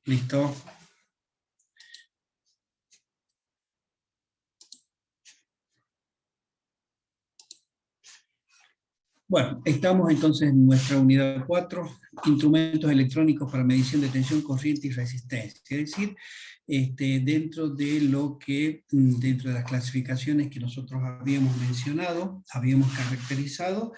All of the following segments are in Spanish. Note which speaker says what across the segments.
Speaker 1: ¿Listo? Bueno, estamos entonces en nuestra unidad 4, instrumentos electrónicos para medición de tensión, corriente y resistencia. Es decir, dentro de dentro de las clasificaciones que nosotros habíamos mencionado, habíamos caracterizado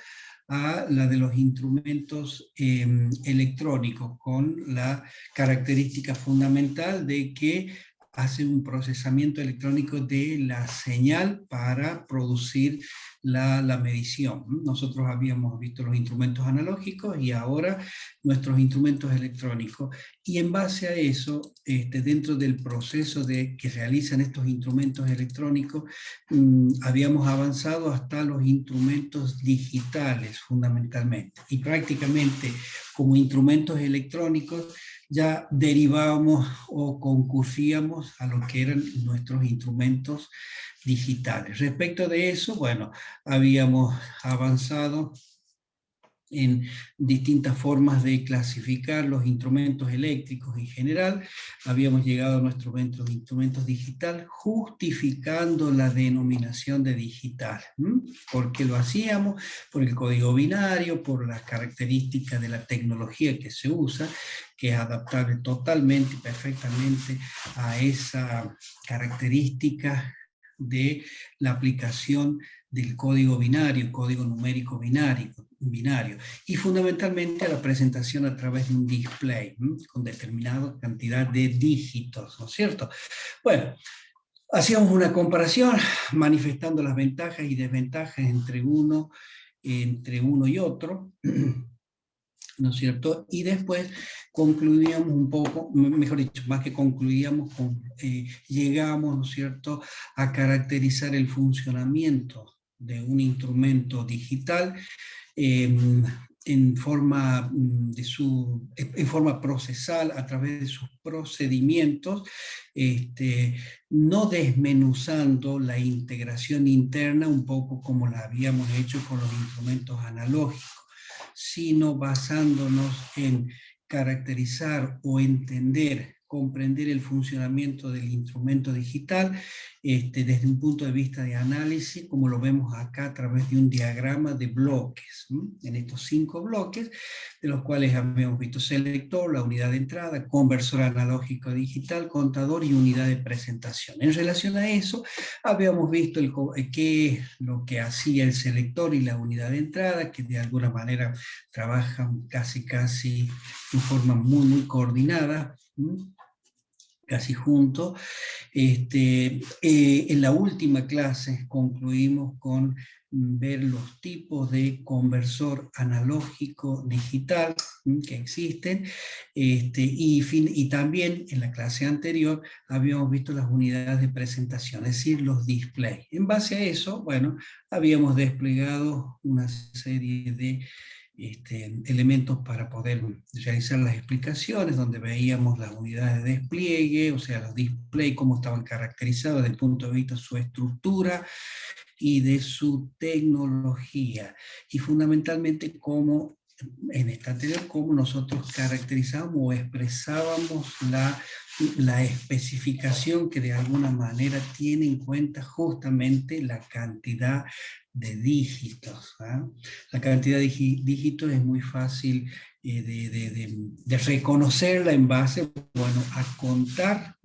Speaker 1: a la de los instrumentos electrónicos, con la característica fundamental de que hacen un procesamiento electrónico de la señal para producir la medición. Nosotros habíamos visto los instrumentos analógicos y ahora nuestros instrumentos electrónicos. Y en base a eso, dentro del proceso que realizan estos instrumentos electrónicos, habíamos avanzado hasta los instrumentos digitales fundamentalmente. Y prácticamente como instrumentos electrónicos ya derivábamos o concurríamos a lo que eran nuestros instrumentos digitales. Respecto de eso, bueno, habíamos avanzado en distintas formas de clasificar los instrumentos eléctricos en general. Habíamos llegado a nuestros instrumentos digital justificando la denominación de digital. ¿Por qué lo hacíamos? Por el código binario, por las características de la tecnología que se usa, que es adaptable totalmente y perfectamente a esa característica de la aplicación del código binario, código numérico binario, y fundamentalmente a la presentación a través de un display, con determinada cantidad de dígitos, ¿no es cierto? Bueno, hacíamos una comparación manifestando las ventajas y desventajas entre uno y otro, ¿no es cierto? Y después concluíamos un poco, mejor dicho, más que concluíamos, llegamos, ¿no es cierto?, a caracterizar el funcionamiento de un instrumento digital en forma procesal, a través de sus procedimientos, no desmenuzando la integración interna, un poco como la habíamos hecho con los instrumentos analógicos, sino basándonos en caracterizar o comprender el funcionamiento del instrumento digital desde un punto de vista de análisis, como lo vemos acá a través de un diagrama de bloques. En estos 5 bloques, de los cuales habíamos visto selector, la unidad de entrada, conversor analógico digital, contador y unidad de presentación. En relación a eso, habíamos visto qué es lo que hacía el selector y la unidad de entrada, que de alguna manera trabajan casi en forma muy coordinada, casi juntos. En la última clase concluimos con ver los tipos de conversor analógico digital que existen, y también en la clase anterior habíamos visto las unidades de presentación, es decir, los displays. En base a eso, bueno, habíamos desplegado una serie de elementos para poder realizar las explicaciones, donde veíamos las unidades de despliegue, o sea, los displays, cómo estaban caracterizados desde el punto de vista de su estructura y de su tecnología, y fundamentalmente cómo, en esta anterior, cómo nosotros caracterizábamos o expresábamos la especificación que de alguna manera tiene en cuenta justamente la cantidad de dígitos. La cantidad de dígitos es muy fácil de reconocerla en base, bueno, a contar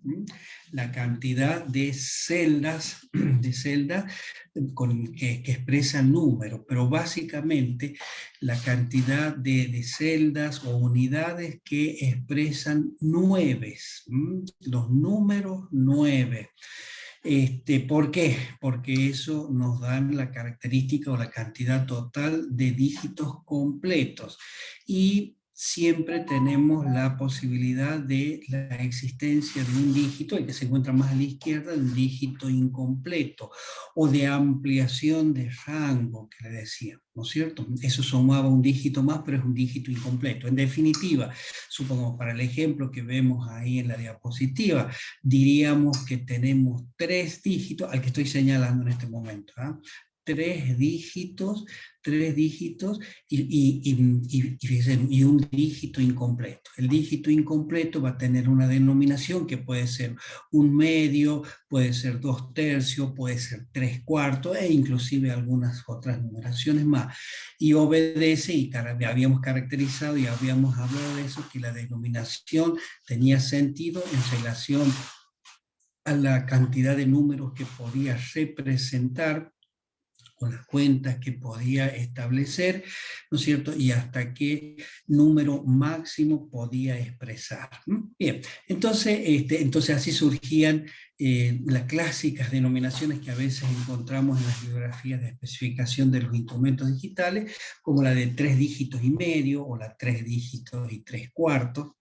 Speaker 1: la cantidad de celdas, que expresan números, pero básicamente la cantidad de celdas o unidades que expresan 9, los números 9. ¿Por qué? Porque eso nos da la característica o la cantidad total de dígitos completos. Y siempre tenemos la posibilidad de la existencia de un dígito, el que se encuentra más a la izquierda, de un dígito incompleto, o de ampliación de rango, que le decía, ¿no es cierto? Eso sumaba un dígito más, pero es un dígito incompleto. En definitiva, supongamos para el ejemplo que vemos ahí en la diapositiva, diríamos que tenemos 3 dígitos, al que estoy señalando en este momento, tres dígitos y un dígito incompleto. El dígito incompleto va a tener una denominación que puede ser un medio, puede ser 2/3, puede ser 3/4 e inclusive algunas otras numeraciones más. Y obedece, y habíamos caracterizado y habíamos hablado de eso, que la denominación tenía sentido en relación a la cantidad de números que podía representar con las cuentas que podía establecer, ¿no es cierto? Y hasta qué número máximo podía expresar. Bien, entonces así surgían las clásicas denominaciones que a veces encontramos en las bibliografías de especificación de los instrumentos digitales, como la de 3 dígitos y medio o la 3 dígitos y 3/4.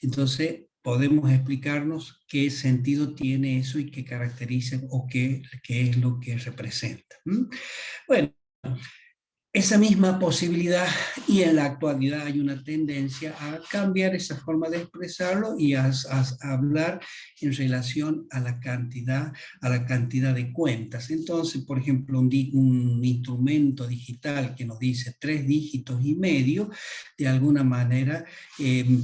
Speaker 1: Entonces, podemos explicarnos qué sentido tiene eso y qué caracteriza o qué es lo que representa. Bueno, esa misma posibilidad, y en la actualidad hay una tendencia a cambiar esa forma de expresarlo y a hablar en relación a la cantidad de cuentas. Entonces, por ejemplo, un instrumento digital que nos dice 3 dígitos y medio, de alguna manera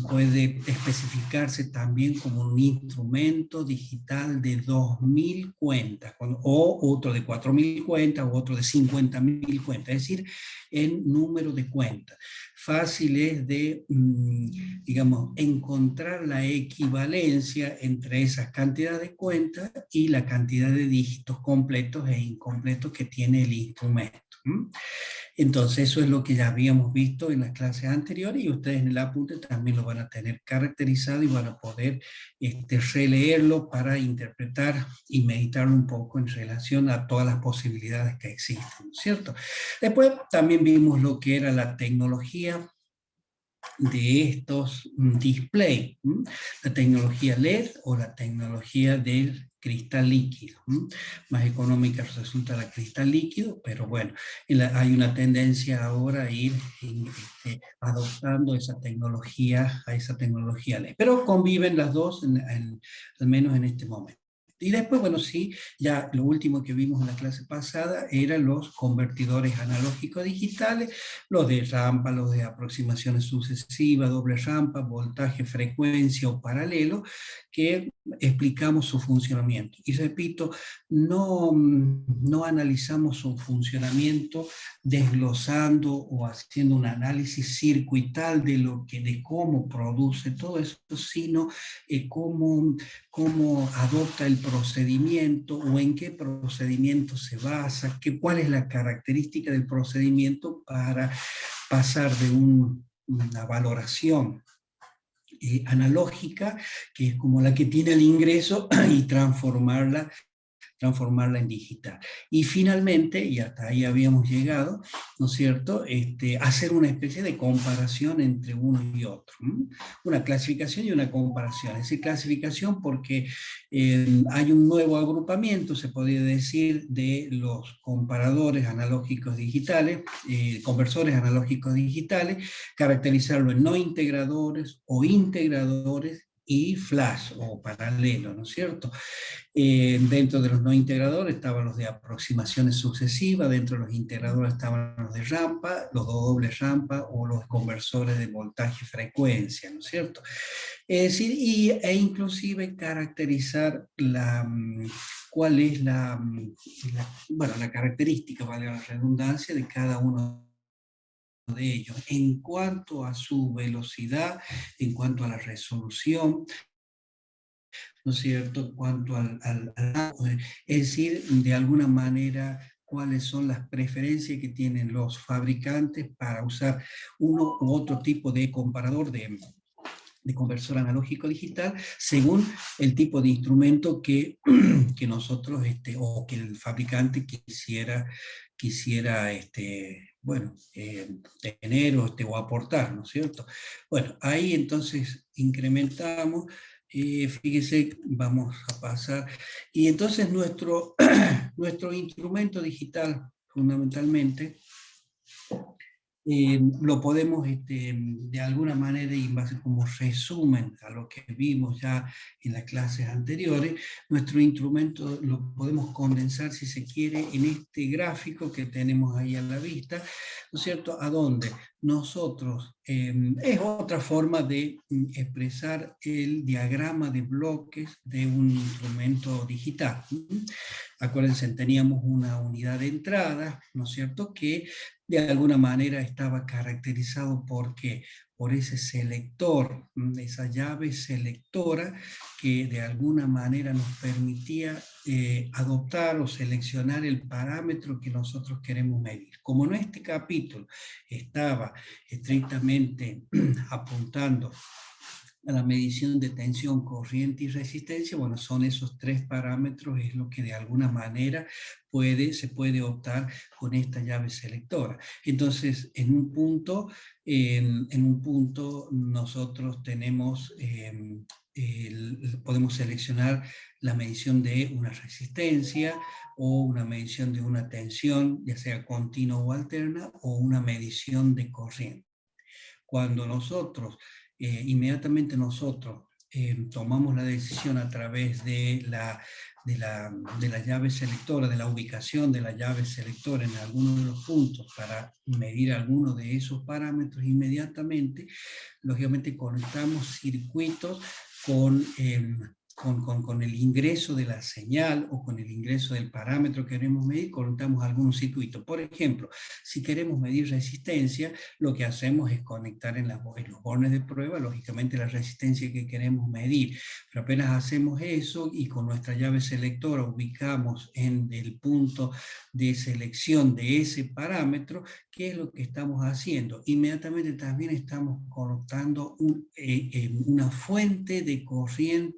Speaker 1: puede especificarse también como un instrumento digital de 2000 cuentas, o otro de 4000 cuentas, o otro de 50.000 cuentas, es decir, en número de cuentas. Fácil es de, digamos, encontrar la equivalencia entre esa cantidad de cuentas y la cantidad de dígitos completos e incompletos que tiene el instrumento. Entonces eso es lo que ya habíamos visto en las clases anteriores, y ustedes en el apunte también lo van a tener caracterizado y van a poder releerlo para interpretar y meditarlo un poco en relación a todas las posibilidades que existen, ¿cierto? Después también vimos lo que era la tecnología de estos display, la tecnología LED o la tecnología del cristal líquido. Más económica resulta la cristal líquido, pero bueno, hay una tendencia ahora a ir adoptando a esa tecnología LED. Pero conviven las dos, al menos en este momento. Y después, bueno, sí, ya lo último que vimos en la clase pasada eran los convertidores analógicos digitales, los de rampa, los de aproximaciones sucesivas, doble rampa, voltaje, frecuencia o paralelo, que explicamos su funcionamiento. Y repito, no analizamos su funcionamiento desglosando o haciendo un análisis circuital de cómo produce todo eso, sino cómo adopta el procedimiento o en qué procedimiento se basa, cuál es la característica del procedimiento para pasar de una valoración analógica, que es como la que tiene el ingreso, y transformarla en digital. Y finalmente, y hasta ahí habíamos llegado, ¿no es cierto?, hacer una especie de comparación entre uno y otro. Una clasificación y una comparación. Es decir, clasificación porque hay un nuevo agrupamiento, se podría decir, de los comparadores analógicos digitales, conversores analógicos digitales, caracterizarlo en no integradores o integradores y flash o paralelo, ¿no es cierto? Dentro de los no integradores estaban los de aproximaciones sucesivas, dentro de los integradores estaban los de rampa, los dobles rampa o los conversores de voltaje-frecuencia, ¿no es cierto? Es decir, e inclusive caracterizar cuál es la característica, vale la redundancia, de cada uno de ellos, en cuanto a su velocidad, en cuanto a la resolución, ¿no es cierto?, en cuanto es decir, de alguna manera, cuáles son las preferencias que tienen los fabricantes para usar uno u otro tipo de comparador de conversor analógico digital, según el tipo de instrumento que nosotros, o que el fabricante quisiera tener o aportar, ¿no es cierto? Bueno, ahí entonces incrementamos. Fíjese, vamos a pasar, y entonces nuestro instrumento digital, fundamentalmente, lo podemos de alguna manera, y va a ser como resumen a lo que vimos ya en las clases anteriores, nuestro instrumento lo podemos condensar, si se quiere, en este gráfico que tenemos ahí a la vista, ¿no es cierto? A donde nosotros, es otra forma de expresar el diagrama de bloques de un instrumento digital. Acuérdense, teníamos una unidad de entrada, ¿no es cierto?, que de alguna manera estaba caracterizado por ¿qué? Por ese selector, esa llave selectora que de alguna manera nos permitía adoptar o seleccionar el parámetro que nosotros queremos medir. Como en este capítulo estaba estrictamente apuntando a la medición de tensión, corriente y resistencia, bueno, son esos tres parámetros, es lo que de alguna manera se puede optar con esta llave selectora. Entonces, en un punto nosotros tenemos, podemos seleccionar la medición de una resistencia o una medición de una tensión, ya sea continua o alterna, o una medición de corriente. Cuando inmediatamente nosotros tomamos la decisión a través de la llave selectora, de la ubicación de la llave selectora en alguno de los puntos para medir alguno de esos parámetros, inmediatamente, lógicamente conectamos circuitos con el ingreso de la señal o con el ingreso del parámetro que queremos medir, conectamos algún circuito. Por ejemplo, si queremos medir resistencia, lo que hacemos es conectar en los bornes de prueba, lógicamente, la resistencia que queremos medir. Pero apenas hacemos eso y con nuestra llave selectora ubicamos en el punto de selección de ese parámetro, ¿qué es lo que estamos haciendo? Inmediatamente también estamos conectando una fuente de corriente,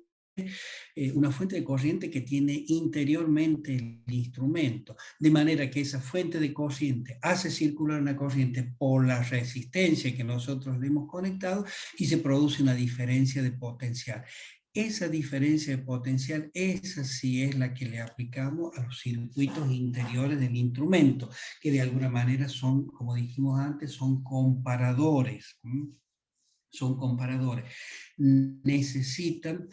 Speaker 1: que tiene interiormente el instrumento, de manera que esa fuente de corriente hace circular una corriente por la resistencia que nosotros le hemos conectado y se produce una diferencia de potencial. Esa diferencia de potencial, esa sí es la que le aplicamos a los circuitos interiores del instrumento, que de alguna manera son, como dijimos antes, son comparadores. Son comparadores. Necesitan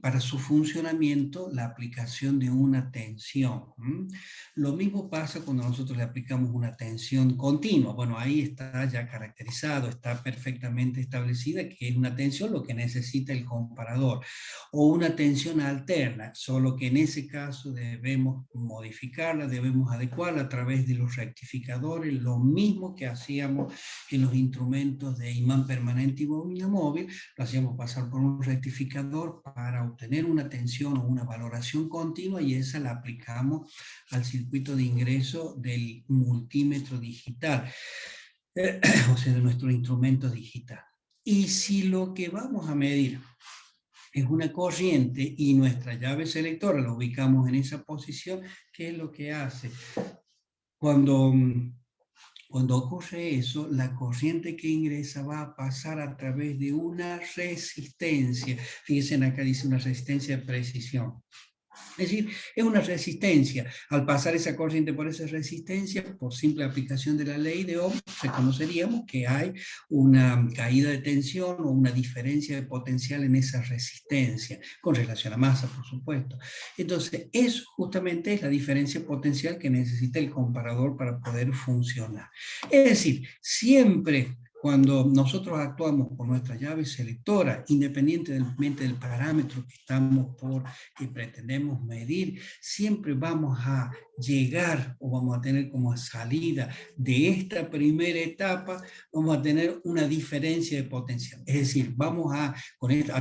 Speaker 1: para su funcionamiento la aplicación de una tensión. Lo mismo pasa cuando nosotros le aplicamos una tensión continua. Bueno, ahí está ya caracterizado, está perfectamente establecida que es una tensión lo que necesita el comparador. O una tensión alterna, solo que en ese caso debemos modificarla, debemos adecuarla a través de los rectificadores, lo mismo que hacíamos en los instrumentos de imán permanente y bobina móvil, lo hacíamos pasar por un rectificador para obtener una tensión o una valoración continua, y esa la aplicamos al circuito de ingreso del multímetro digital, o sea, de nuestro instrumento digital. Y si lo que vamos a medir es una corriente y nuestra llave selectora la ubicamos en esa posición, ¿qué es lo que hace? Cuando ocurre eso, la corriente que ingresa va a pasar a través de una resistencia. Fíjense, acá dice una resistencia de precisión. Es decir, es una resistencia. Al pasar esa corriente por esa resistencia, por simple aplicación de la ley de Ohm, reconoceríamos que hay una caída de tensión o una diferencia de potencial en esa resistencia, con relación a masa, por supuesto. Entonces, eso justamente es la diferencia potencial que necesita el comparador para poder funcionar. Es decir, siempre cuando nosotros actuamos con nuestra llave selectora, independientemente del parámetro que pretendemos medir, siempre vamos a llegar o vamos a tener como salida de esta primera etapa, vamos a tener una diferencia de potencial. Es decir, vamos a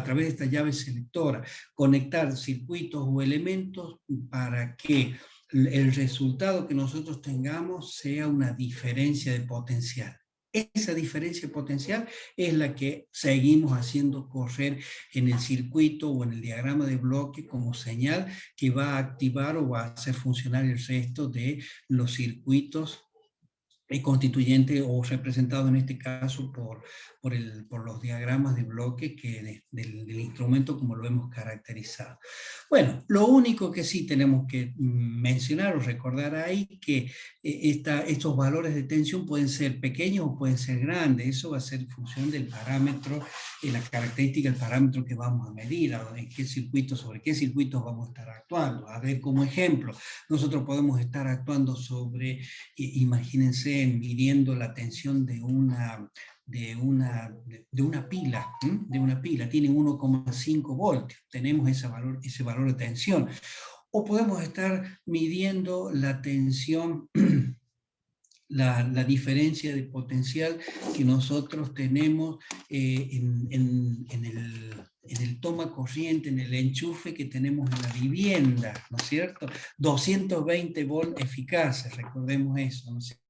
Speaker 1: través de esta llave selectora, conectar circuitos o elementos para que el resultado que nosotros tengamos sea una diferencia de potencial. Esa diferencia potencial es la que seguimos haciendo correr en el circuito o en el diagrama de bloque como señal que va a activar o va a hacer funcionar el resto de los circuitos constituyente o representado en este caso por los diagramas de bloque del instrumento como lo hemos caracterizado. Bueno, lo único que sí tenemos que mencionar o recordar ahí que estos valores de tensión pueden ser pequeños o pueden ser grandes, eso va a ser en función del parámetro, la característica del parámetro que vamos a medir, en qué circuitos, sobre qué circuitos vamos a estar actuando. A ver, como ejemplo, nosotros podemos estar actuando sobre, imagínense, midiendo la tensión de una pila, tiene 1,5 voltios, tenemos ese valor de tensión. O podemos estar midiendo la tensión, la diferencia de potencial que nosotros tenemos en el toma corriente, en el enchufe que tenemos en la vivienda, ¿no es cierto? 220 volts eficaces, recordemos eso, ¿no es cierto?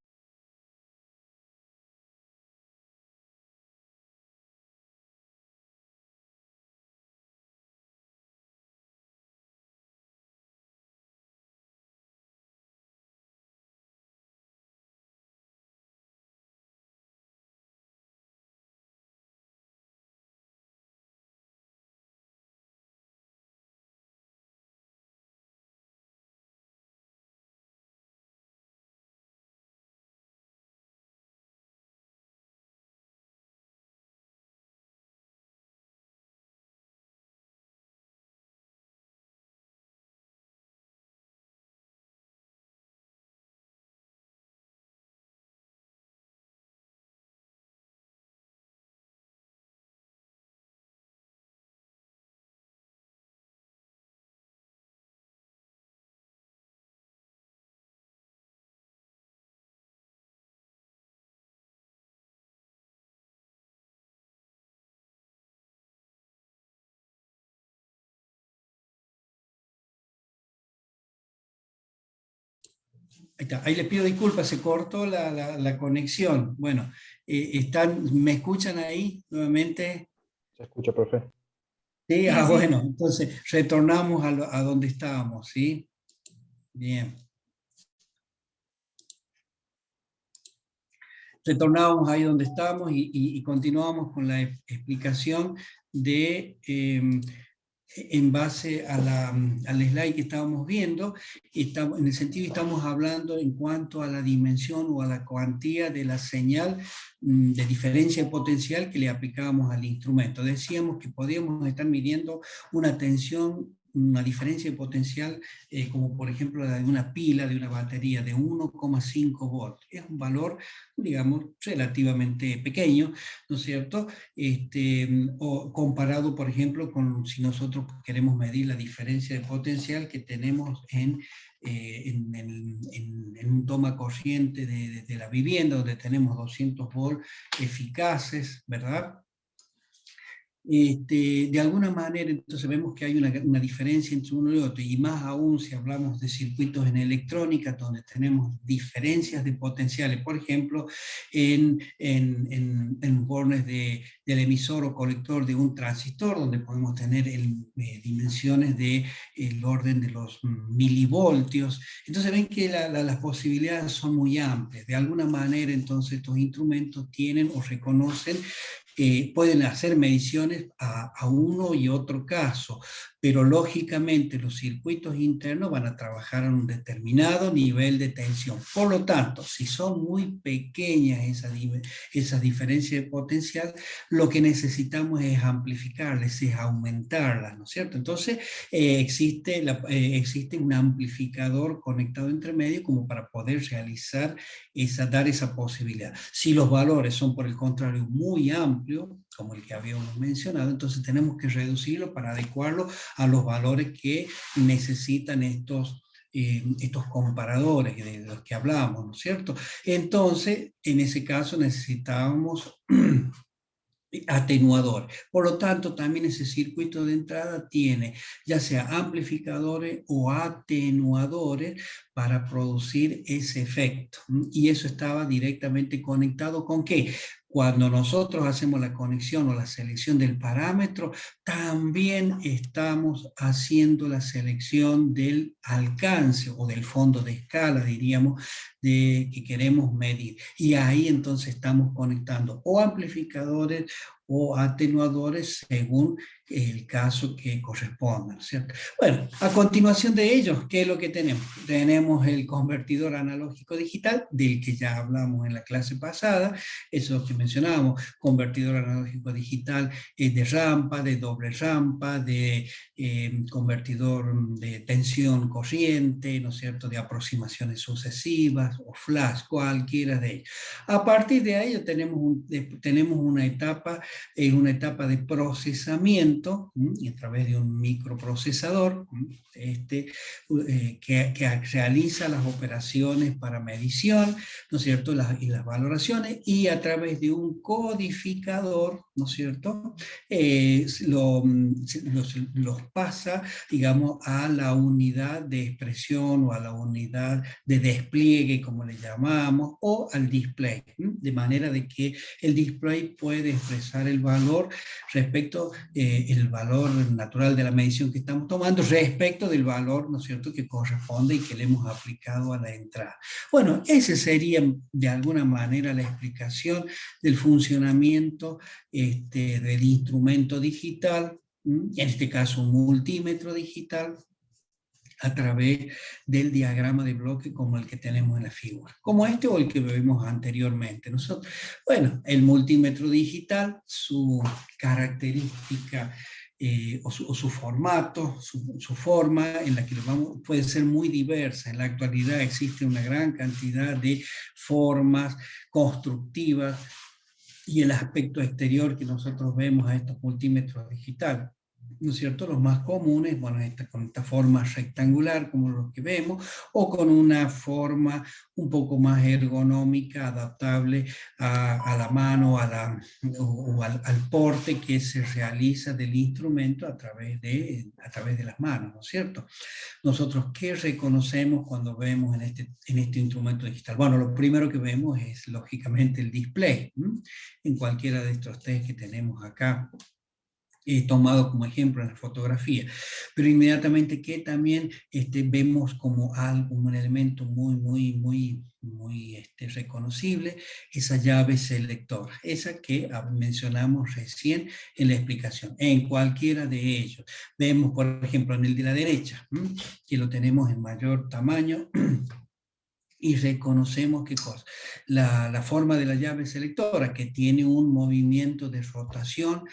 Speaker 1: Ahí les pido disculpas, se cortó la conexión. Bueno, ¿me escuchan ahí nuevamente?
Speaker 2: Se escucha, profe.
Speaker 1: Sí,
Speaker 3: Sí, sí.
Speaker 1: bueno, entonces retornamos a donde estábamos, ¿sí? Bien. Retornábamos ahí donde estábamos y continuamos con la explicación de... en base al slide que estábamos viendo, en el sentido estamos hablando en cuanto a la dimensión o a la cuantía de la señal de diferencia de potencial que le aplicábamos al instrumento. Decíamos que podíamos estar midiendo una tensión, una diferencia de potencial, como por ejemplo la de una pila, de una batería de 1,5 volts. Es un valor, digamos, relativamente pequeño, ¿no es cierto? O comparado, por ejemplo, con si nosotros queremos medir la diferencia de potencial que tenemos en un toma corriente de la vivienda, donde tenemos 200 volts eficaces, ¿verdad? De alguna manera, entonces vemos que hay una diferencia entre uno y otro, y más aún si hablamos de circuitos en electrónica, donde tenemos diferencias de potenciales, por ejemplo, en bornes del emisor o colector de un transistor, donde podemos tener dimensiones del orden de los milivoltios. Entonces ven que las posibilidades son muy amplias. De alguna manera, entonces, estos instrumentos tienen o reconocen pueden hacer mediciones a uno y otro caso, pero lógicamente los circuitos internos van a trabajar a un determinado nivel de tensión. Por lo tanto, si son muy pequeñas esas diferencias de potencial, lo que necesitamos es amplificarlas, es aumentarlas, ¿no es cierto? Entonces, existe un amplificador conectado entre medio como para poder realizar dar esa posibilidad. Si los valores son, por el contrario, muy amplios, como el que habíamos mencionado, entonces tenemos que reducirlo para adecuarlo a los valores que necesitan estos comparadores de los que hablamos, ¿no es cierto? Entonces, en ese caso necesitábamos atenuador. Por lo tanto, también ese circuito de entrada tiene ya sea amplificadores o atenuadores para producir ese efecto. Y eso estaba directamente conectado ¿con qué? Cuando nosotros hacemos la conexión o la selección del parámetro, también estamos haciendo la selección del alcance o del fondo de escala, diríamos, que queremos medir. Y ahí entonces estamos conectando o amplificadores o atenuadores según el caso que corresponda, ¿cierto? Bueno, a continuación de ellos, ¿qué es lo que tenemos? Tenemos el convertidor analógico digital, del que ya hablamos en la clase pasada, eso es lo que mencionábamos, convertidor analógico digital de rampa, de doble rampa, de convertidor de tensión corriente, ¿no es cierto?, de aproximaciones sucesivas, o flash, cualquiera de ellos. A partir de ahí tenemos una etapa de procesamiento y a través de un microprocesador que realiza las operaciones para medición, ¿no es cierto?, y las valoraciones, y a través de un codificador, ¿no es cierto?, los pasa, digamos, a la unidad de expresión o a la unidad de despliegue, como le llamamos, o al display, de manera de que el display puede expresar el valor respecto, el valor natural de la medición que estamos tomando respecto del valor, ¿no es cierto?, que corresponde y que le hemos aplicado a la entrada. Bueno, ese sería de alguna manera la explicación del funcionamiento del instrumento digital, en este caso un multímetro digital, a través del diagrama de bloque como el que tenemos en la figura, como este o el que vimos anteriormente. Bueno, el multímetro digital, su característica o su formato, su forma en la que lo vamos, puede ser muy diversa. En la actualidad existe una gran cantidad de formas constructivas y el aspecto exterior que nosotros vemos a estos multímetros digitales, ¿no es cierto? Los más comunes, bueno, con esta forma rectangular como los que vemos, o con una forma un poco más ergonómica, adaptable a la mano o al porte que se realiza del instrumento a través de las manos, ¿no es cierto? Nosotros, ¿qué reconocemos cuando vemos en este instrumento digital? Bueno, lo primero que vemos es, lógicamente, el display, en cualquiera de estos test que tenemos acá, tomado como ejemplo en la fotografía, pero inmediatamente que también vemos como un elemento muy reconocible, esa llave selectora, esa que mencionamos recién en la explicación, en cualquiera de ellos. Vemos, por ejemplo, en el de la derecha, que lo tenemos en mayor tamaño, y reconocemos ¿qué cosa? La forma de la llave selectora, que tiene un movimiento de rotación,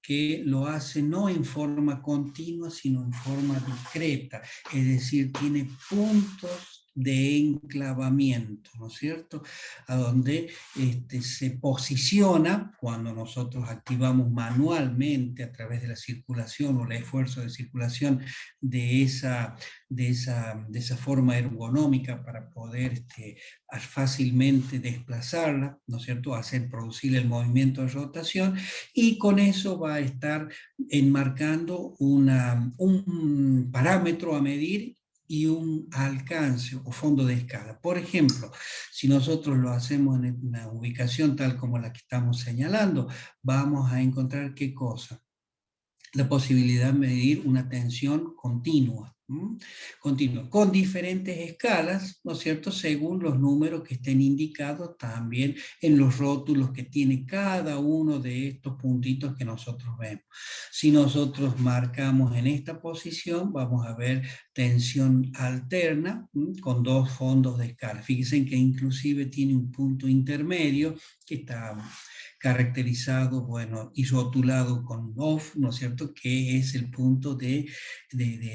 Speaker 1: que lo hace no en forma continua, sino en forma discreta, es decir, tiene puntos de enclavamiento, ¿no es cierto?, a donde se posiciona cuando nosotros activamos manualmente a través de la circulación o el esfuerzo de circulación de esa forma ergonómica para poder fácilmente desplazarla, ¿no es cierto?, producir el movimiento de rotación, y con eso va a estar enmarcando un parámetro a medir y un alcance o fondo de escala. Por ejemplo, si nosotros lo hacemos en una ubicación tal como la que estamos señalando, vamos a encontrar ¿qué cosa? La posibilidad de medir una tensión continua, con diferentes escalas, ¿no es cierto?, según los números que estén indicados también en los rótulos que tiene cada uno de estos puntitos que nosotros vemos. Si nosotros marcamos en esta posición, vamos a ver tensión alterna con dos fondos de escala. Fíjense que inclusive tiene un punto intermedio que está caracterizado, bueno, y rotulado con off, ¿no es cierto?, que es el punto de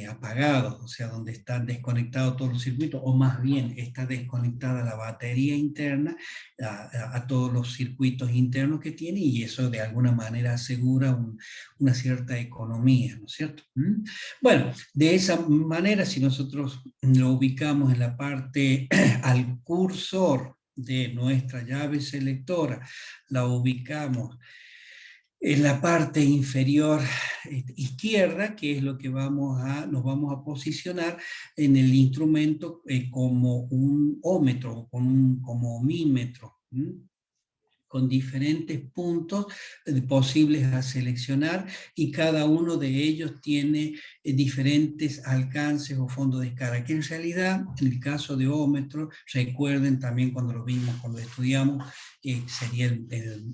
Speaker 1: apagado, o sea, donde están desconectados todos los circuitos, o más bien está desconectada la batería interna a todos los circuitos internos que tiene, y eso de alguna manera asegura una cierta economía, ¿no es cierto? Bueno, de esa manera, si nosotros lo ubicamos en la parte al cursor de nuestra llave selectora, la ubicamos en la parte inferior izquierda, que es lo que nos vamos a posicionar en el instrumento como un ómetro, como omímetro, con diferentes puntos posibles a seleccionar, y cada uno de ellos tiene diferentes alcances o fondos de escala, que en realidad, en el caso de ómetro, recuerden también cuando lo vimos, cuando lo estudiamos, sería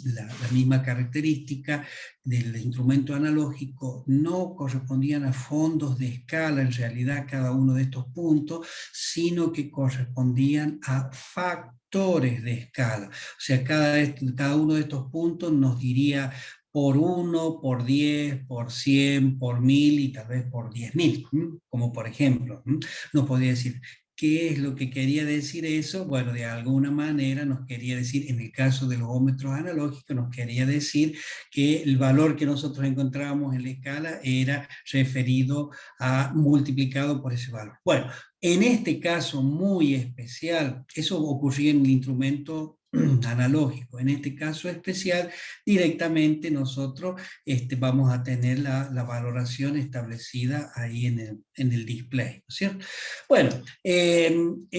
Speaker 1: la misma característica del instrumento analógico. No correspondían a fondos de escala en realidad cada uno de estos puntos, sino que correspondían a factores de escala. O sea, cada uno de estos puntos nos diría por 1, por 10, por 100, por 1000 y tal vez por 10.000. Como por ejemplo, nos podría decir, ¿qué es lo que quería decir eso? Bueno, de alguna manera nos quería decir, en el caso de los ómetros analógicos, nos quería decir que el valor que nosotros encontrábamos en la escala era referido a multiplicado por ese valor. Bueno, en este caso muy especial, eso ocurría en el instrumento analógico. En este caso especial, directamente nosotros vamos a tener la valoración establecida ahí en el display, ¿no es cierto? Bueno,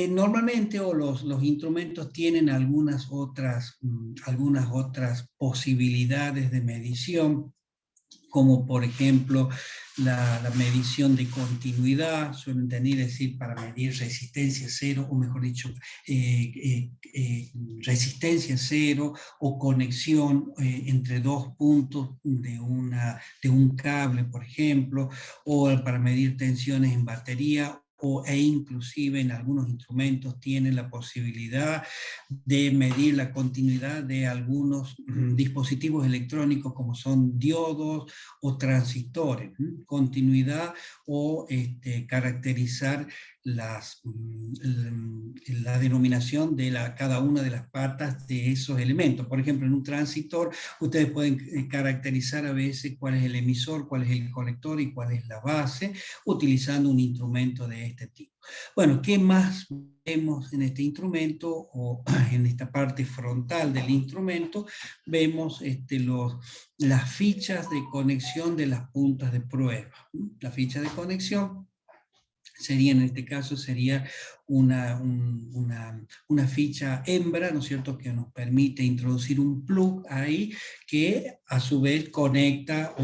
Speaker 1: normalmente los instrumentos tienen algunas otras posibilidades de medición, como por ejemplo la medición de continuidad, suelen tener, decir, para medir resistencia cero, o mejor dicho, resistencia cero o conexión entre dos puntos de un cable, por ejemplo, o para medir tensiones en batería, e inclusive en algunos instrumentos tienen la posibilidad de medir la continuidad de algunos dispositivos electrónicos como son diodos o transistores, continuidad o caracterizar la denominación de cada una de las patas de esos elementos. Por ejemplo, en un transistor ustedes pueden caracterizar a veces cuál es el emisor, cuál es el colector y cuál es la base, utilizando un instrumento de este tipo. Bueno, ¿qué más vemos en este instrumento, o en esta parte frontal del instrumento? Vemos las fichas de conexión de las puntas de prueba. La ficha de conexión sería, en este caso, sería una ficha hembra, ¿no es cierto?, que nos permite introducir un plug ahí, que a su vez conecta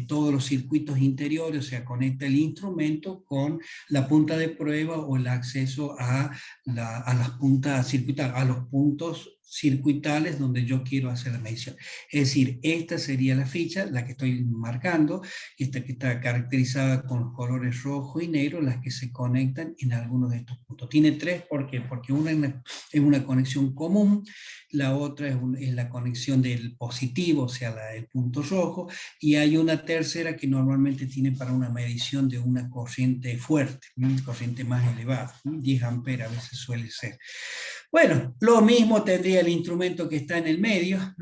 Speaker 1: todos los circuitos interiores, o sea, conecta el instrumento con la punta de prueba o el acceso a las puntas circuitales, a los puntos circuitales donde yo quiero hacer la medición. Es decir, esta sería la ficha, la que estoy marcando, esta que está caracterizada con los colores rojo y negro, las que se conectan en algunos de estos puntos. Tiene tres, ¿por qué? Porque una es una conexión común, la otra es la conexión del positivo, o sea, el punto rojo, y hay una tercera que normalmente tiene para una medición de una corriente fuerte, corriente más elevada, 10 amperes a veces suele ser. Bueno, lo mismo tendría el instrumento que está en el medio,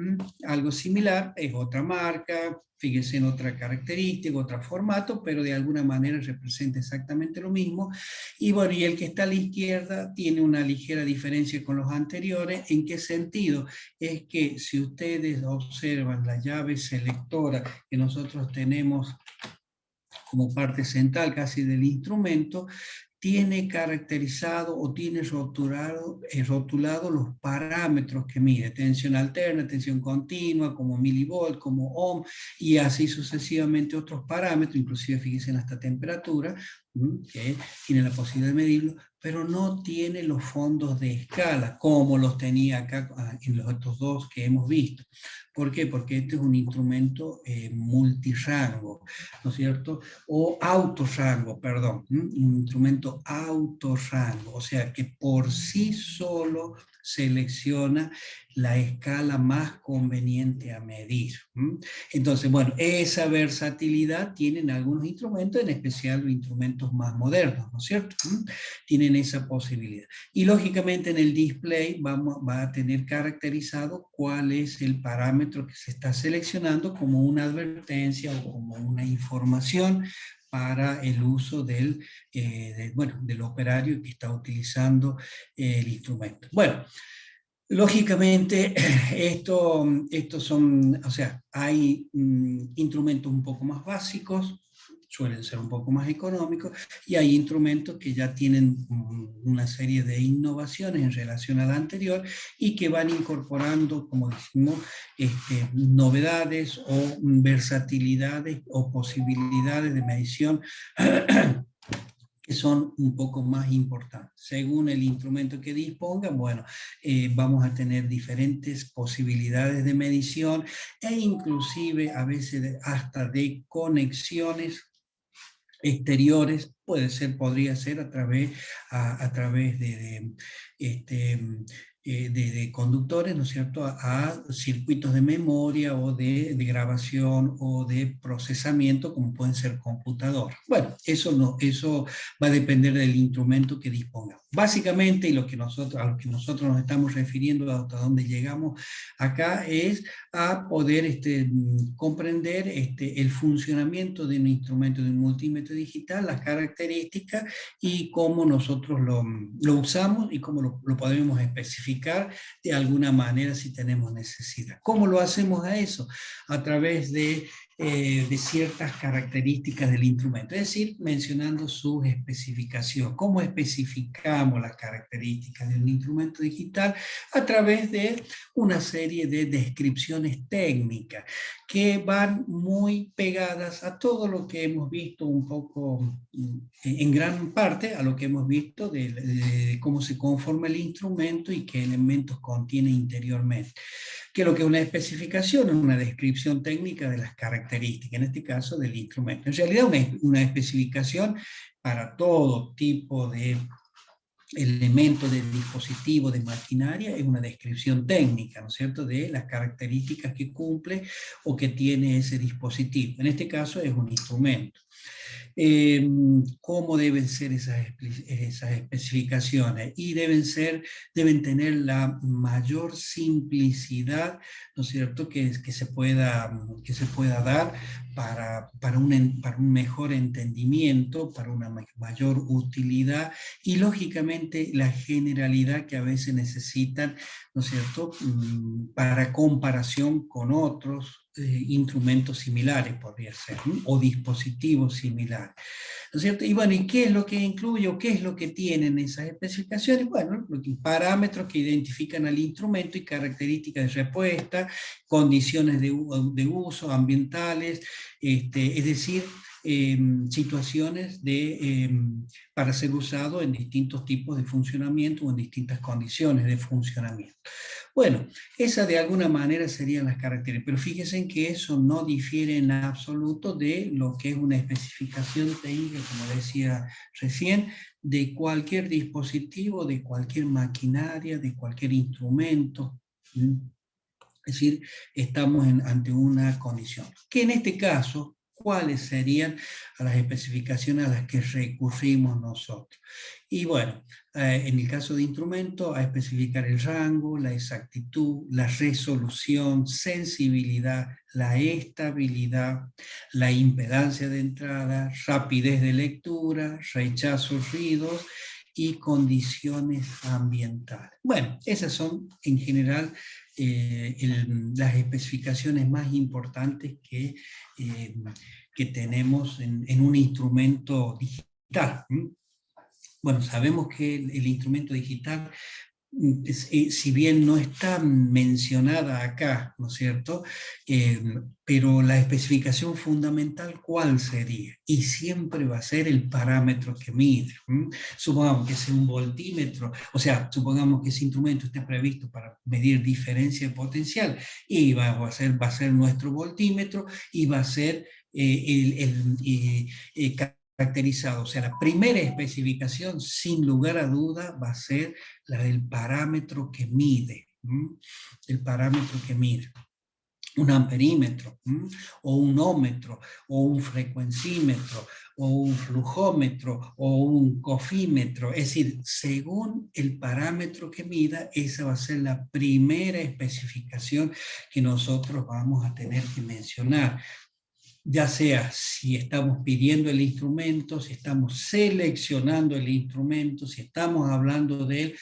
Speaker 1: algo similar, es otra marca, fíjense en otra característica, otro formato, pero de alguna manera representa exactamente lo mismo. Y bueno, y el que está a la izquierda tiene una ligera diferencia con los anteriores. ¿En qué sentido? Es que si ustedes observan la llave selectora que nosotros tenemos como parte central casi del instrumento, tiene caracterizado o tiene rotulado los parámetros que mide: tensión alterna, tensión continua, como milivolt, como ohm, y así sucesivamente otros parámetros, inclusive fíjense en esta temperatura, que tiene la posibilidad de medirlo, pero no tiene los fondos de escala como los tenía acá en los otros dos que hemos visto. ¿Por qué? Porque este es un instrumento multirango, ¿no es cierto? O autorrango, perdón, un instrumento autorrango, o sea que por sí solo selecciona la escala más conveniente a medir. Entonces, bueno, esa versatilidad tienen algunos instrumentos, en especial los instrumentos más modernos, ¿no es cierto? Tienen esa posibilidad. Y lógicamente en el display va a tener caracterizado cuál es el parámetro que se está seleccionando como una advertencia o como una información para el uso del operario que está utilizando el instrumento. Bueno, Lógicamente, estos son, o sea, hay instrumentos un poco más básicos, suelen ser un poco más económicos, y hay instrumentos que ya tienen una serie de innovaciones en relación a la anterior y que van incorporando, como decimos, novedades o versatilidades o posibilidades de medición que son un poco más importantes. Según el instrumento que disponga, bueno, vamos a tener diferentes posibilidades de medición e inclusive a veces hasta de conexiones exteriores, podría ser a través este, de conductores, ¿no es cierto?, a circuitos de memoria o de grabación o de procesamiento, como pueden ser computadoras. Bueno, eso va a depender del instrumento que dispongamos. Básicamente, y a lo que nosotros nos estamos refiriendo hasta donde llegamos acá es a poder comprender el funcionamiento de un instrumento, de un multímetro digital, las características y cómo nosotros lo usamos y cómo lo podemos especificar de alguna manera si tenemos necesidad. ¿Cómo lo hacemos a eso? A través de ciertas características del instrumento, es decir, mencionando su especificación. ¿Cómo especificamos las características de un instrumento digital? A través de una serie de descripciones técnicas que van muy pegadas a todo lo que hemos visto un poco, en gran parte, a lo que hemos visto de cómo se conforma el instrumento y qué elementos contiene interiormente. Que lo que es una especificación es una descripción técnica de las características, en este caso del instrumento. En realidad una especificación para todo tipo de elemento del dispositivo, de maquinaria, es una descripción técnica, ¿no es cierto?, de las características que cumple o que tiene ese dispositivo. En este caso es un instrumento. ¿Cómo deben ser esas especificaciones? Y deben tener la mayor simplicidad, ¿no es cierto?, que se pueda dar para un mejor entendimiento, para una mayor utilidad y lógicamente la generalidad que a veces necesitan, ¿no es cierto?, para comparación con otros instrumentos similares, podría ser, ¿no?, o dispositivos similares, ¿no es cierto? Y bueno, ¿y qué es lo que incluye o qué es lo que tienen esas especificaciones? Bueno, parámetros que identifican al instrumento y características de respuesta, condiciones de uso, ambientales, es decir, situaciones para ser usado en distintos tipos de funcionamiento o en distintas condiciones de funcionamiento. Bueno, esas de alguna manera serían las características, pero fíjense en que eso no difiere en absoluto de lo que es una especificación técnica, como decía recién, de cualquier dispositivo, de cualquier maquinaria, de cualquier instrumento. Es decir, estamos ante una condición. Que en este caso, ¿cuáles serían las especificaciones a las que recurrimos nosotros? Y bueno, en el caso de instrumento, a especificar el rango, la exactitud, la resolución, sensibilidad, la estabilidad, la impedancia de entrada, rapidez de lectura, rechazo, ruidos y condiciones ambientales. Bueno, esas son en general las especificaciones más importantes que tenemos en un instrumento digital. Bueno, sabemos que el instrumento digital, si bien no está mencionada acá, ¿no es cierto?, pero la especificación fundamental, ¿cuál sería? Y siempre va a ser el parámetro que mide. Supongamos que sea un voltímetro, o sea, supongamos que ese instrumento esté previsto para medir diferencia de potencial, y va a ser nuestro voltímetro, y va a ser caracterizado. O sea, la primera especificación, sin lugar a duda, va a ser la del parámetro que mide. El parámetro que mide. Un amperímetro, o un ómetro, o un frecuencímetro, o un flujómetro, o un cofímetro. Es decir, según el parámetro que mida, esa va a ser la primera especificación que nosotros vamos a tener que mencionar. ya sea si estamos pidiendo el instrumento, si estamos seleccionando el instrumento, si estamos hablando de él,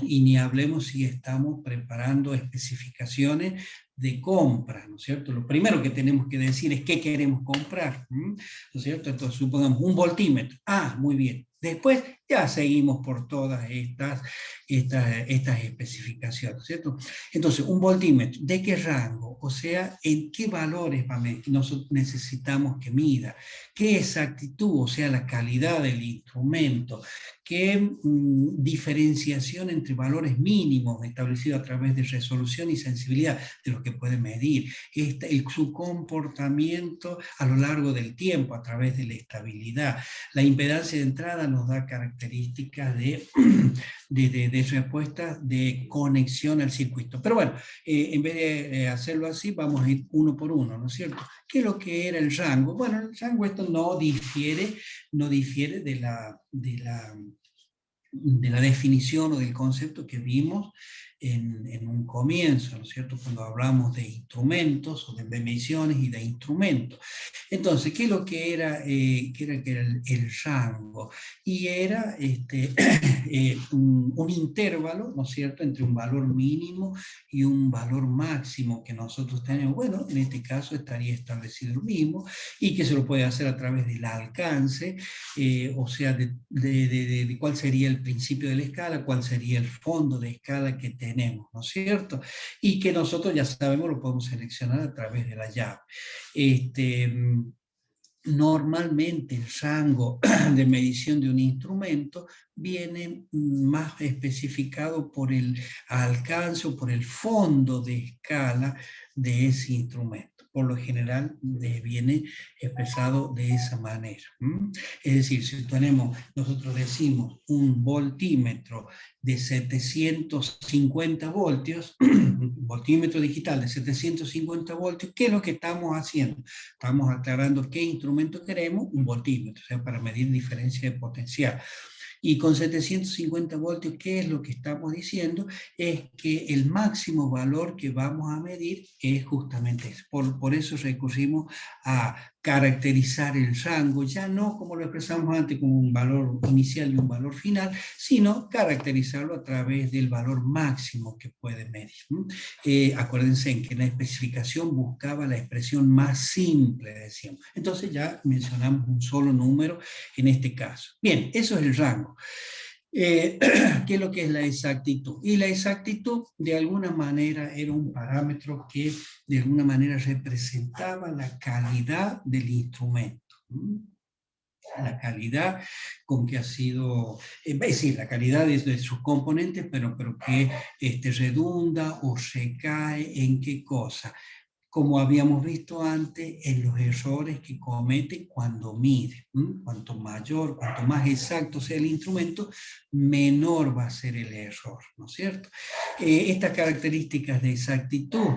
Speaker 1: y ni hablemos si estamos preparando especificaciones de compra, ¿no es cierto? Lo primero que tenemos que decir es qué queremos comprar, ¿no es cierto? Entonces supongamos un voltímetro, muy bien. Después ya seguimos por todas estas especificaciones, ¿cierto? Entonces, un voltímetro, ¿de qué rango? O sea, ¿en qué valores nosotros necesitamos que mida? ¿Qué exactitud? O sea, la calidad del instrumento. ¿Qué diferenciación entre valores mínimos establecidos a través de resolución y sensibilidad de los que puede medir? Su comportamiento a lo largo del tiempo a través de la estabilidad. La impedancia de entrada nos da características de respuesta de conexión al circuito. Pero bueno, en vez de hacerlo así, vamos a ir uno por uno, ¿no es cierto? ¿Qué es lo que era el rango? Bueno, el rango esto no difiere de la definición o del concepto que vimos en un comienzo, ¿no es cierto? Cuando hablamos de instrumentos o de mediciones y de instrumentos. Entonces, ¿qué es lo que era, que era el rango? Y era un intervalo, ¿no es cierto?, entre un valor mínimo y un valor máximo que nosotros tenemos. Bueno, en este caso estaría establecido el mismo, y que se lo puede hacer a través del alcance, o sea, de cuál sería el principio de la escala, cuál sería el fondo de escala que tenemos, ¿no es cierto? Y que nosotros ya sabemos lo podemos seleccionar a través de la llave. Normalmente el rango de medición de un instrumento viene más especificado por el alcance o por el fondo de escala de ese instrumento. Por lo general viene expresado de esa manera. Es decir, si nosotros decimos un voltímetro de 750 voltios, un voltímetro digital de 750 voltios, ¿qué es lo que estamos haciendo? Estamos aclarando qué instrumento queremos, un voltímetro, o sea, para medir diferencia de potencial. Y con 750 voltios, ¿qué es lo que estamos diciendo? Es que el máximo valor que vamos a medir es justamente eso. Por eso recurrimos a caracterizar el rango, ya no como lo expresamos antes, como un valor inicial y un valor final, sino caracterizarlo a través del valor máximo que puede medir. Acuérdense en que la especificación buscaba la expresión más simple, decíamos. Entonces ya mencionamos un solo número en este caso. Bien, eso es el rango. ¿Qué es lo que es la exactitud? Y la exactitud de alguna manera era un parámetro que de alguna manera representaba la calidad del instrumento. La calidad con que ha sido, es decir, la calidad de sus componentes, pero que redunda o recae en qué cosa. Como habíamos visto antes, en los errores que comete cuando mide. Cuanto más exacto sea el instrumento, menor va a ser el error, ¿no es cierto? Estas características de exactitud,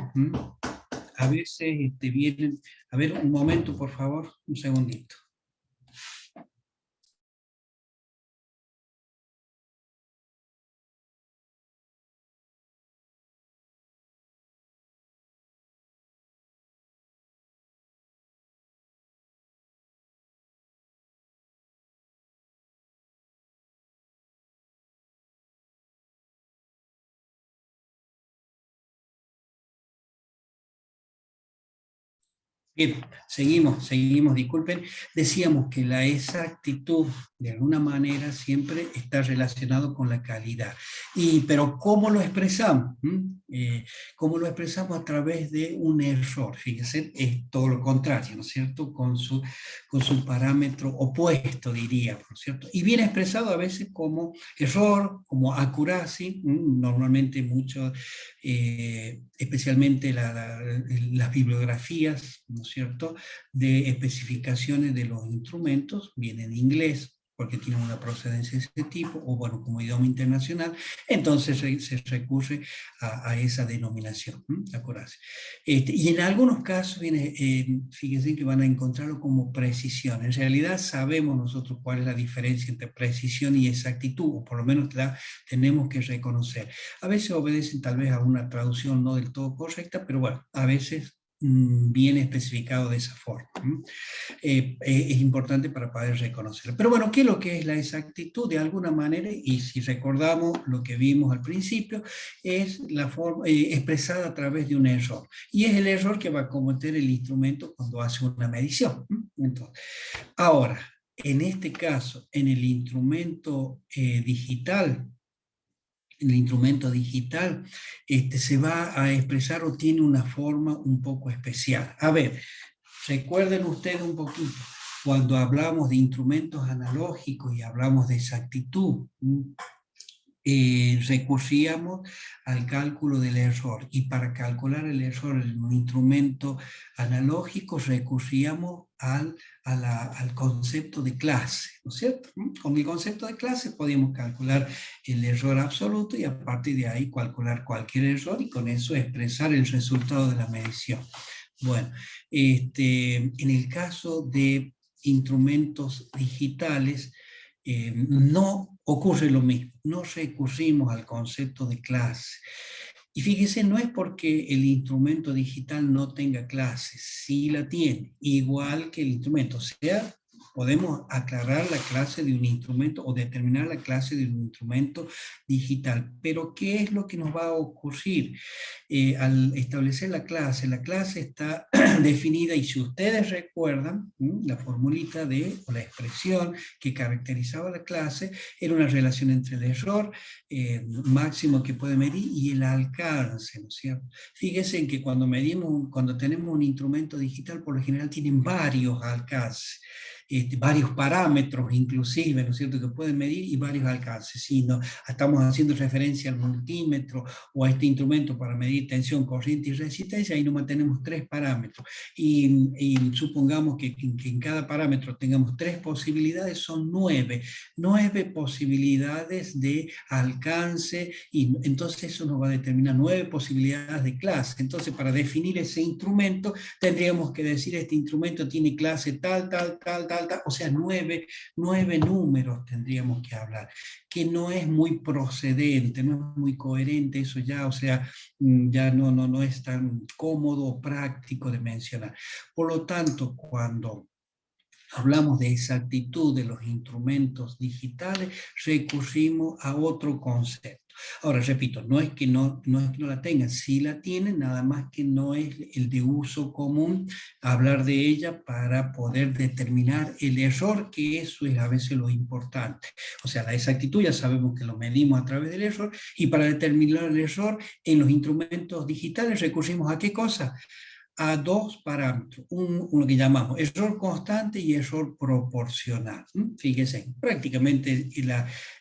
Speaker 1: a veces vienen... A ver, un momento, por favor, un segundito. Bien, seguimos, disculpen. Decíamos que la exactitud, de alguna manera, siempre está relacionado con la calidad. Pero ¿cómo lo expresamos? ¿Cómo lo expresamos? A través de un error. Fíjense, es todo lo contrario, ¿no es cierto? Con su parámetro opuesto, diríamos, ¿no es cierto? Y viene expresado a veces como error, como accuracy, normalmente mucho, especialmente las bibliografías, ¿no es cierto?, de especificaciones de los instrumentos, viene en inglés, porque tienen una procedencia de ese tipo, o bueno, como idioma internacional, entonces se recurre a esa denominación, accuracy. Y en algunos casos viene, fíjense que van a encontrarlo como precisión. En realidad sabemos nosotros cuál es la diferencia entre precisión y exactitud, o por lo menos la tenemos que reconocer. A veces obedecen tal vez a una traducción no del todo correcta, pero bueno, a veces viene especificado de esa forma. Es importante para poder reconocerlo. Pero bueno, ¿qué es lo que es la exactitud? De alguna manera, y si recordamos lo que vimos al principio, es la forma expresada a través de un error. Y es el error que va a cometer el instrumento cuando hace una medición. Entonces, ahora, en este caso, en el instrumento digital, se va a expresar o tiene una forma un poco especial. A ver, recuerden ustedes un poquito, cuando hablamos de instrumentos analógicos y hablamos de exactitud, recurríamos al cálculo del error, y para calcular el error en un instrumento analógico recurríamos al concepto de clase, ¿no es cierto? Con el concepto de clase podíamos calcular el error absoluto y a partir de ahí calcular cualquier error y con eso expresar el resultado de la medición. Bueno, en el caso de instrumentos digitales, no ocurre lo mismo, no recurrimos al concepto de clase. Y fíjese, no es porque el instrumento digital no tenga clase, sí la tiene, igual que el instrumento. O sea, podemos aclarar la clase de un instrumento o determinar la clase de un instrumento digital. Pero ¿qué es lo que nos va a ocurrir? Al establecer la clase está definida, y si ustedes recuerdan, la formulita o la expresión que caracterizaba la clase era una relación entre el error máximo que puede medir y el alcance, ¿no es cierto? Fíjense en que cuando tenemos un instrumento digital, por lo general tienen varios alcances. Varios parámetros inclusive, ¿no es cierto?, que pueden medir, y varios alcances. Si no, estamos haciendo referencia al multímetro o a este instrumento para medir tensión, corriente y resistencia, ahí nomás tenemos 3 parámetros. Y supongamos que en cada parámetro tengamos 3 posibilidades, son 9 posibilidades de alcance, y entonces eso nos va a determinar 9 posibilidades de clase. Entonces, para definir ese instrumento, tendríamos que decir, este instrumento tiene clase tal, o sea, 9 números tendríamos que hablar, que no es muy procedente, no es muy coherente eso ya, o sea, ya no es tan cómodo o práctico de mencionar. Por lo tanto, cuando hablamos de exactitud de los instrumentos digitales, recurrimos a otro concepto. Ahora, repito, no es que no la tengan, sí la tienen, nada más que no es el de uso común hablar de ella para poder determinar el error, que eso es a veces lo importante. O sea, la exactitud ya sabemos que lo medimos a través del error, y para determinar el error en los instrumentos digitales recurrimos ¿a qué cosa? A 2 parámetros, uno que llamamos error constante y error proporcional. Fíjense, prácticamente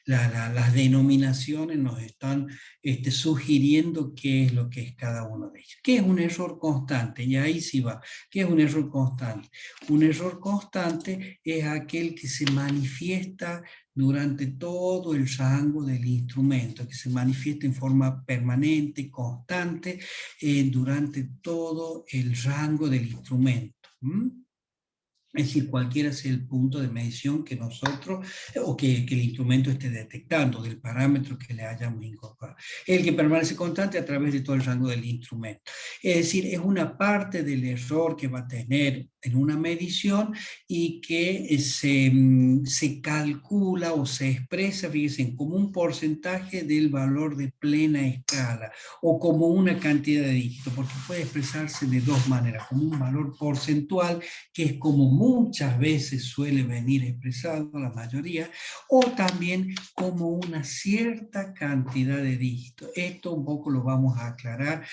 Speaker 1: las denominaciones nos están sugiriendo qué es lo que es cada uno de ellos. ¿Qué es un error constante? Y ahí sí va. ¿Qué es un error constante? Un error constante es aquel que se manifiesta durante todo el rango del instrumento, que se manifiesta en forma permanente, constante, durante todo el rango del instrumento. Es decir, cualquiera sea el punto de medición que nosotros, o que el instrumento esté detectando, del parámetro que le hayamos incorporado. El que permanece constante a través de todo el rango del instrumento. Es decir, es una parte del error que va a tener en una medición y que se calcula o se expresa, fíjense, como un porcentaje del valor de plena escala o como una cantidad de dígitos, porque puede expresarse de dos maneras, como un valor porcentual, que es como muchas veces suele venir expresado, la mayoría, o también como una cierta cantidad de dígitos. Esto un poco lo vamos a aclarar,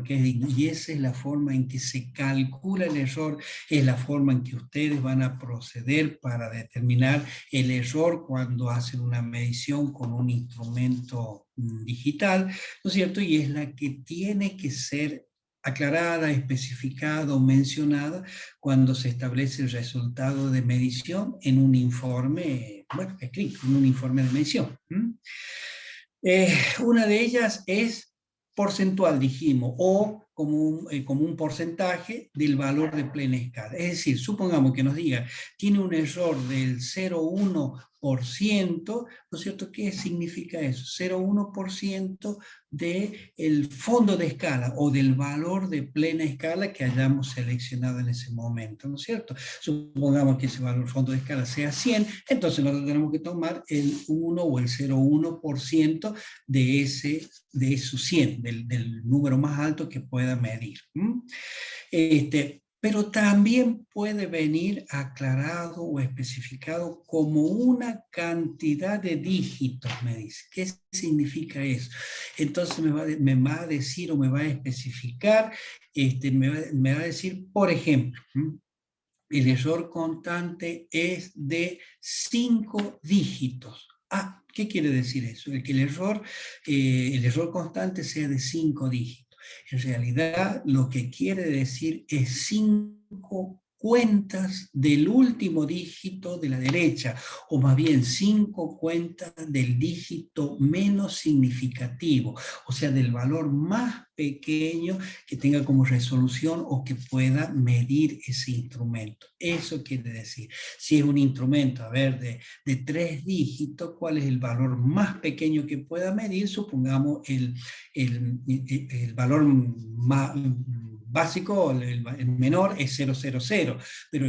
Speaker 1: y esa es la forma en que se calcula el error, es la forma en que ustedes van a proceder para determinar el error cuando hacen una medición con un instrumento digital, ¿no es cierto? Y es la que tiene que ser aclarada, especificada o mencionada cuando se establece el resultado de medición en un informe, bueno, escrito, en un informe de medición. Una de ellas es porcentual, dijimos, o como un porcentaje del valor de plena escala. Es decir, supongamos que nos diga, tiene un error del 0,1%, ¿no es cierto? ¿Qué significa eso? 0,1% del fondo de escala o del valor de plena escala que hayamos seleccionado en ese momento, ¿no es cierto? Supongamos que ese valor fondo de escala sea 100, entonces nosotros tenemos que tomar el 1 o el 0,1% de esos 100, del número más alto que pueda medir. Pero también puede venir aclarado o especificado como una cantidad de dígitos, me dice. ¿Qué significa eso? Entonces me va a decir o me va a especificar, me va a decir, por ejemplo, el error constante es de 5 dígitos. ¿Qué quiere decir eso? Que el error constante sea de 5 dígitos. En realidad, lo que quiere decir es 5 cuentas del último dígito de la derecha, o más bien 5 cuentas del dígito menos significativo, o sea, del valor más pequeño que tenga como resolución o que pueda medir ese instrumento. Eso quiere decir, si es un instrumento, a ver, de 3 dígitos, ¿cuál es el valor más pequeño que pueda medir? Supongamos el valor más básico, el menor es 000, pero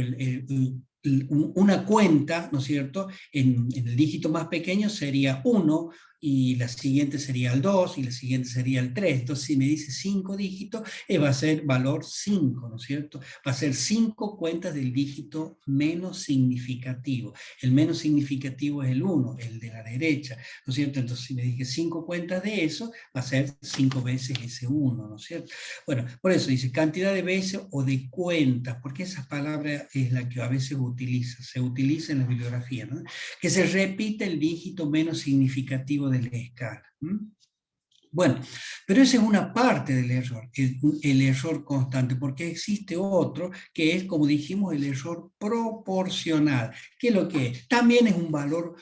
Speaker 1: una cuenta, ¿no es cierto?, en el dígito más pequeño sería 1, y la siguiente sería el 2, y la siguiente sería el 3. Entonces, si me dice 5 dígitos, va a ser valor 5, ¿no es cierto? Va a ser 5 cuentas del dígito menos significativo. El menos significativo es el 1, el de la derecha, ¿no es cierto? Entonces, si me dije 5 cuentas de eso, va a ser 5 veces ese 1, ¿no es cierto? Bueno, por eso dice cantidad de veces o de cuentas, porque esa palabra es la que a veces se utiliza en la bibliografía, ¿no? Que se repite el dígito menos significativo de la escala. Bueno, pero esa es una parte del error, el error constante, porque existe otro que es, como dijimos, el error proporcional. ¿Qué es lo que es? También es un valor,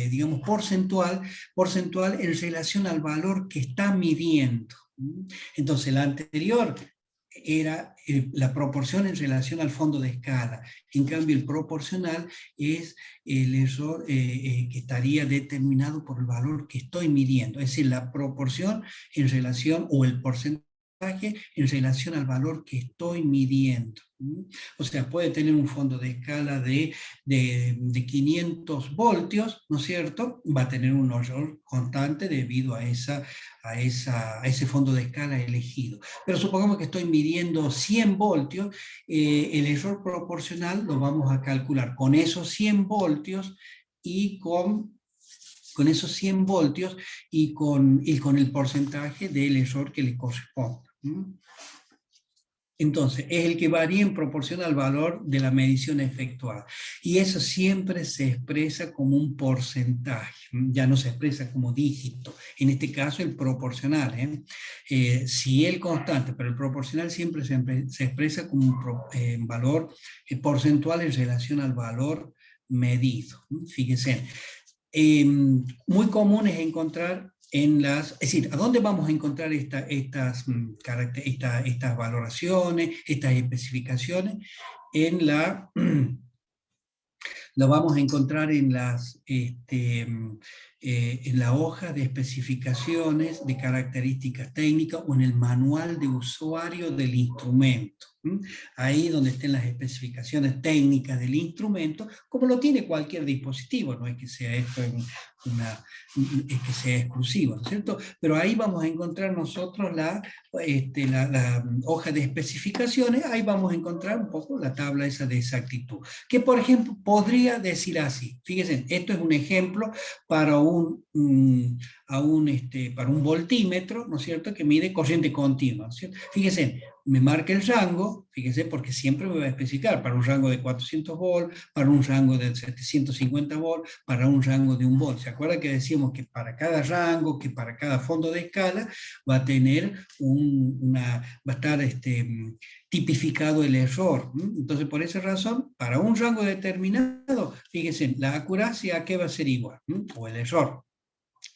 Speaker 1: digamos, porcentual en relación al valor que está midiendo. Entonces, la anterior era la proporción en relación al fondo de escala. En cambio, el proporcional es el error que estaría determinado por el valor que estoy midiendo. Es decir, la proporción en relación, o el porcentaje en relación al valor que estoy midiendo. O sea, puede tener un fondo de escala de 500 voltios, ¿no es cierto? Va a tener un error constante debido a ese fondo de escala elegido. Pero supongamos que estoy midiendo 100 voltios, el error proporcional lo vamos a calcular con esos 100 voltios y con esos 100 voltios y con el porcentaje del error que le corresponde. Entonces, es el que varía en proporción al valor de la medición efectuada. Y eso siempre se expresa como un porcentaje, ya no se expresa como dígito. En este caso, el proporcional. Si el constante, pero el proporcional siempre se expresa como un valor porcentual en relación al valor medido. Fíjense. Muy común es encontrar es decir, ¿a dónde vamos a encontrar estas valoraciones, estas especificaciones? Lo vamos a encontrar en la hoja de especificaciones de características técnicas o en el manual de usuario del instrumento. Ahí donde estén las especificaciones técnicas del instrumento, como lo tiene cualquier dispositivo, no es que sea esto es que sea exclusivo, ¿no es cierto? Pero ahí vamos a encontrar nosotros la hoja de especificaciones, ahí vamos a encontrar un poco la tabla esa de exactitud, que por ejemplo podría decir así, fíjense, esto es un ejemplo para un voltímetro, ¿no es cierto?, que mide corriente continua, ¿no es cierto? Fíjense, me marca el rango, fíjense, porque siempre me va a especificar para un rango de 400 volts, para un rango de 750 volts, para un rango de 1 volt. ¿Se acuerdan que decíamos que para cada rango, que para cada fondo de escala, va a tener va a estar tipificado el error? Entonces, por esa razón, para un rango determinado, fíjense, la acuracia, ¿a qué va a ser igual? O el error.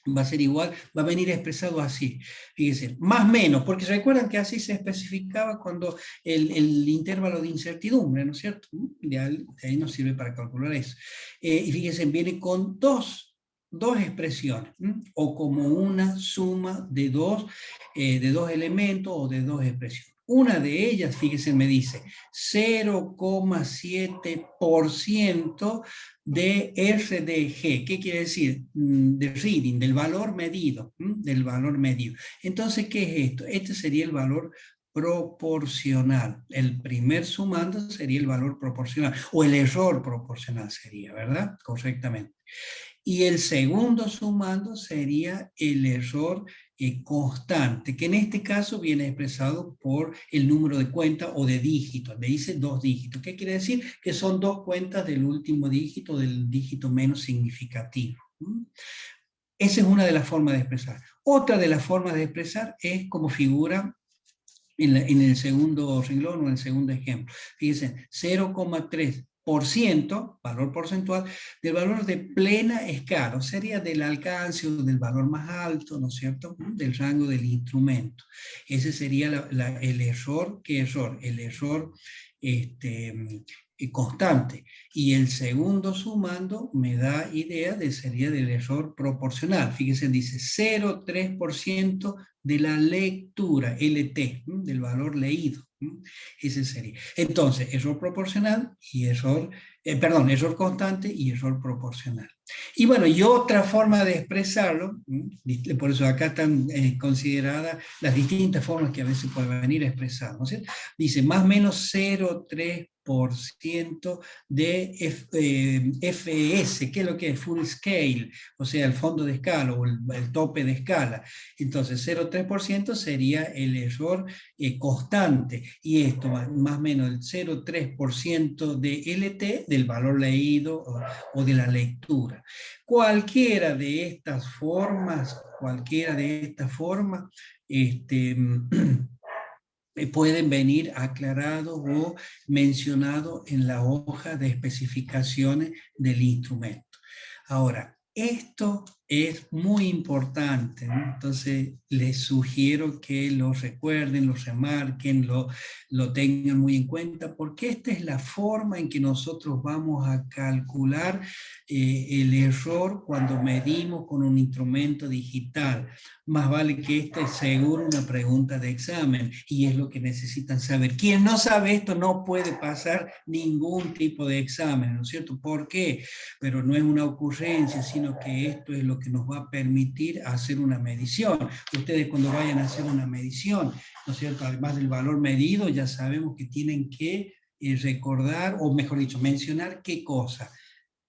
Speaker 1: va a ser igual, va a venir expresado así. Fíjense, más menos, porque recuerdan que así se especificaba cuando el intervalo de incertidumbre, ¿no es cierto? De ahí nos sirve para calcular eso. Y fíjense, viene con dos expresiones, o como una suma de dos elementos o de dos expresiones. Una de ellas, fíjense, me dice 0,7% de RDG. ¿Qué quiere decir? De reading, del valor medido, del valor medido. Entonces, ¿qué es esto? Este sería el valor proporcional. El primer sumando sería el valor proporcional, o el error proporcional sería, ¿verdad? Correctamente. Y el segundo sumando sería el error constante, que en este caso viene expresado por el número de cuenta o de dígitos. Me dice 2 dígitos. ¿Qué quiere decir? Que son 2 cuentas del último dígito, del dígito menos significativo. Esa es una de las formas de expresar. Otra de las formas de expresar es como figura en el segundo renglón o en el segundo ejemplo. Fíjense, 0,3%, valor porcentual, del valor de plena escala, sería del alcance o del valor más alto, ¿no es cierto?, del rango del instrumento. Ese sería el error. ¿Qué error? El error constante. Y el segundo sumando me da idea sería del error proporcional. Fíjense, dice 0,3% de la lectura, LT, del valor leído. Ese sería. Entonces, error proporcional y error constante y error proporcional. Y bueno, y otra forma de expresarlo, por eso acá están consideradas las distintas formas que a veces pueden venir a expresar, ¿no es cierto? Dice más o menos 0,3% de FS, ¿qué es lo que es? Full scale, o sea, el fondo de escala o el tope de escala. Entonces, 0,3% sería el error constante, y esto más o menos el 0,3% de LT, del valor leído o de la lectura. Cualquiera de estas formas, pueden venir aclarados o mencionados en la hoja de especificaciones del instrumento. Ahora, esto es muy importante, ¿no? Entonces les sugiero que lo recuerden, lo remarquen, lo tengan muy en cuenta, porque esta es la forma en que nosotros vamos a calcular el error cuando medimos con un instrumento digital. Más vale que esta es seguro una pregunta de examen, y es lo que necesitan saber. Quien no sabe esto no puede pasar ningún tipo de examen, ¿no es cierto? ¿Por qué? Pero no es una ocurrencia, sino que esto es lo que nos va a permitir hacer una medición. Ustedes cuando vayan a hacer una medición, ¿no es cierto?, además del valor medido, ya sabemos que tienen que recordar, o mejor dicho, mencionar qué cosa,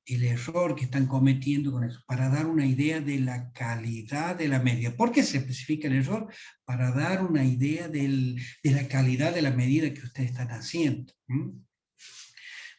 Speaker 1: el error que están cometiendo con eso, para dar una idea de la calidad de la medida. ¿Por qué se especifica el error? Para dar una idea de la calidad de la medida que ustedes están haciendo.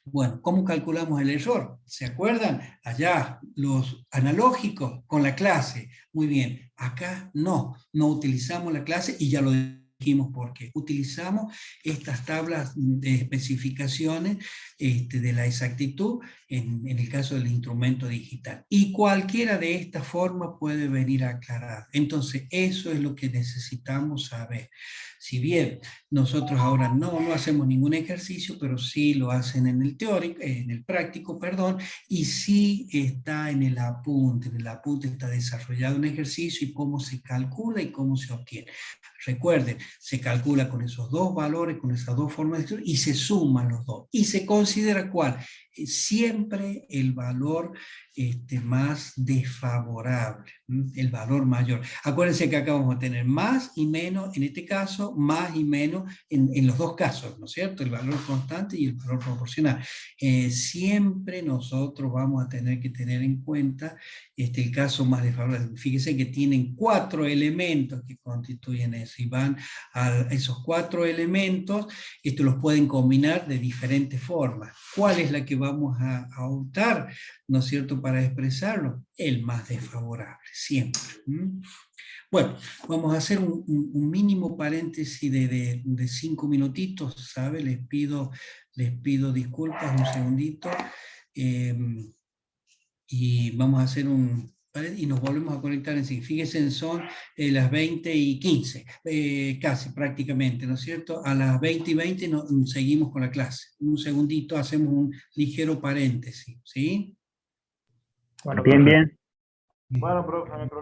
Speaker 1: Bueno, ¿cómo calculamos el error? ¿Se acuerdan? Allá, los analógicos con la clase. Muy bien, acá no utilizamos la clase, y ya lo dijimos por qué. Utilizamos estas tablas de especificaciones de la exactitud en el caso del instrumento digital. Y cualquiera de estas formas puede venir a aclarar. Entonces, eso es lo que necesitamos saber. Si bien nosotros ahora no hacemos ningún ejercicio, pero sí lo hacen en el teórico, en el práctico, perdón, y sí está en el apunte. En el apunte está desarrollado un ejercicio y cómo se calcula y cómo se obtiene. Recuerden, se calcula con esos dos valores, con esas dos formas de escribir, y se suman los dos. Y se considera ¿cuál? Siempre el valor más desfavorable, el valor mayor. Acuérdense que acá vamos a tener más y menos, en este caso, más y menos en los dos casos, ¿no es cierto? El valor constante y el valor proporcional. Siempre nosotros vamos a tener que tener en cuenta el caso más desfavorable. Fíjense que tienen 4 elementos que constituyen eso, y van a esos 4 elementos, los pueden combinar de diferentes formas. ¿Cuál es la que vamos a optar, ¿no es cierto?, para expresarlo? El más desfavorable, siempre. Bueno, vamos a hacer un mínimo paréntesis de 5 minutitos, ¿sabe? Les pido disculpas un segundito, y vamos a hacer un ¿vale? Y nos volvemos a conectar en sí. Fíjense, son las 20:15, casi prácticamente, ¿no es cierto? A las 20:20 seguimos con la clase. Un segundito, hacemos un ligero paréntesis, ¿sí?
Speaker 2: Bueno,
Speaker 3: Bien, bien.
Speaker 2: bueno, profe, no hay problema.